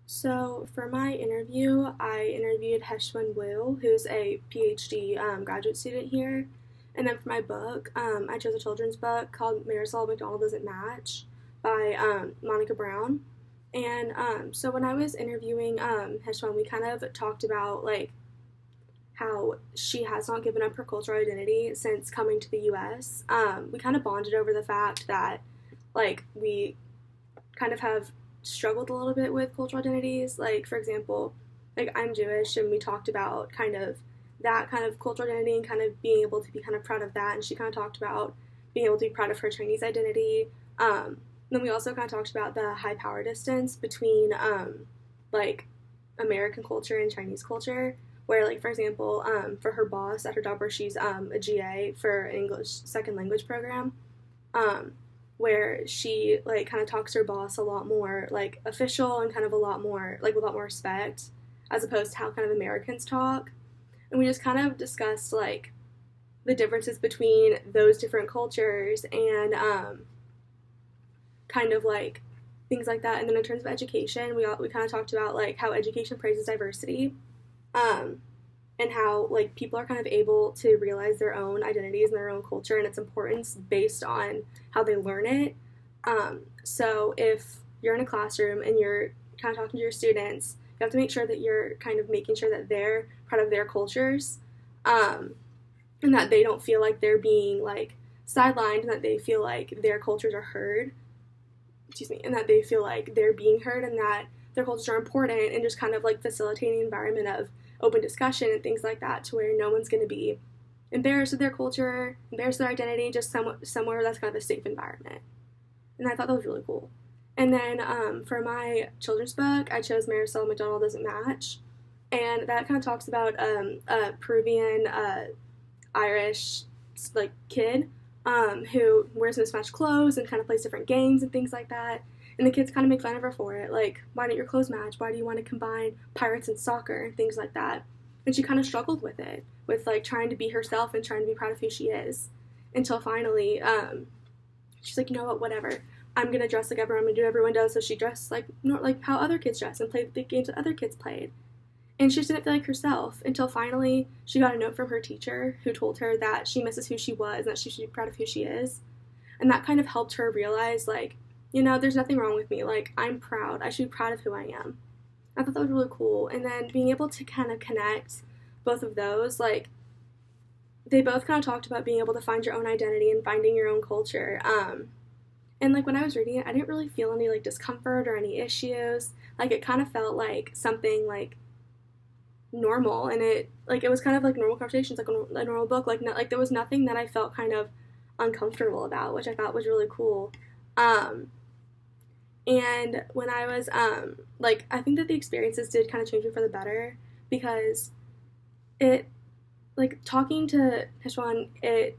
So for my interview, I interviewed Heshwin Wu, who's a PhD graduate student here. And then for my book, I chose a children's book called Marisol McDonald Doesn't Match by Monica Brown. And so when I was interviewing Heshwin, we kind of talked about like how she has not given up her cultural identity since coming to the U.S. We kind of bonded over the fact that we kind of have struggled a little bit with cultural identities. Like, for example, like I'm Jewish, and we talked about kind of that kind of cultural identity and kind of being able to be kind of proud of that. And she kind of talked about being able to be proud of her Chinese identity. Then we also kind of talked about the high power distance between like American culture and Chinese culture. Where, like, for example, for her boss at her job, where she's a GA for an English second language program, um, where she like kind of talks to her boss a lot more like official and kind of a lot more like with a lot more respect as opposed to how kind of Americans talk. And we just kind of discussed like the differences between those different cultures and kind of like things like that. And then in terms of education, we kind of talked about like how education praises diversity, um, and how like people are kind of able to realize their own identities and their own culture and its importance based on how they learn it. So if you're in a classroom and you're kind of talking to your students, you have to make sure that you're kind of making sure that they're part of their cultures, um, and that they don't feel like they're being like sidelined, and that they feel like their cultures are heard. Excuse me, and that they feel like they're being heard and that their cultures are important, and just kind of like facilitating an environment of open discussion and things like that to where no one's going to be embarrassed with their culture, embarrassed with their identity, just somewhere that's kind of a safe environment. And I thought that was really cool. And then for my children's book, I chose Marisol McDonald Doesn't Match. And that kind of talks about a Peruvian Irish like kid who wears mismatched clothes and kind of plays different games and things like that. And the kids kind of make fun of her for it. Like, why don't your clothes match? Why do you want to combine pirates and soccer and things like that? And she kind of struggled with it, with like trying to be herself and trying to be proud of who she is. Until finally, she's like, you know what, whatever. I'm gonna dress like everyone. I'm gonna do what everyone does. So she dressed like how other kids dress and played the games that other kids played. And she just didn't feel like herself until finally she got a note from her teacher who told her that she misses who she was and that she should be proud of who she is. And that kind of helped her realize, like, there's nothing wrong with me. Like, I'm proud. I should be proud of who I am. I thought that was really cool. And then being able to kind of connect both of those, like, they both kind of talked about being able to find your own identity and finding your own culture. And, like, when I was reading it, I didn't really feel any, like, discomfort or any issues. Like, it kind of felt like something, like, normal. And it was kind of like normal conversations, like a normal book. Like there was nothing that I felt kind of uncomfortable about, which I thought was really cool. Um, And when I was, like, I think that the experiences did kind of change me for the better because it, like, talking to Heshwan, it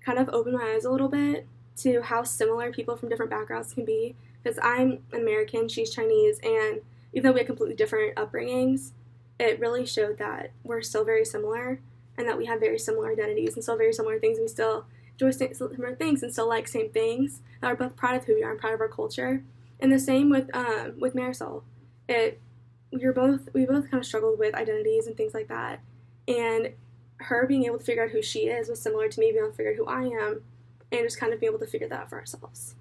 kind of opened my eyes a little bit to how similar people from different backgrounds can be. Because I'm American, she's Chinese, and even though we had completely different upbringings, it really showed that we're still very similar and that we have very similar identities and still very similar things. And we still enjoy similar things and still like same things. That we're both proud of who we are and proud of our culture. And the same with Marisol. It we both kind of struggled with identities and things like that. And her being able to figure out who she is was similar to me being able to figure out who I am and just kind of being able to figure that out for ourselves.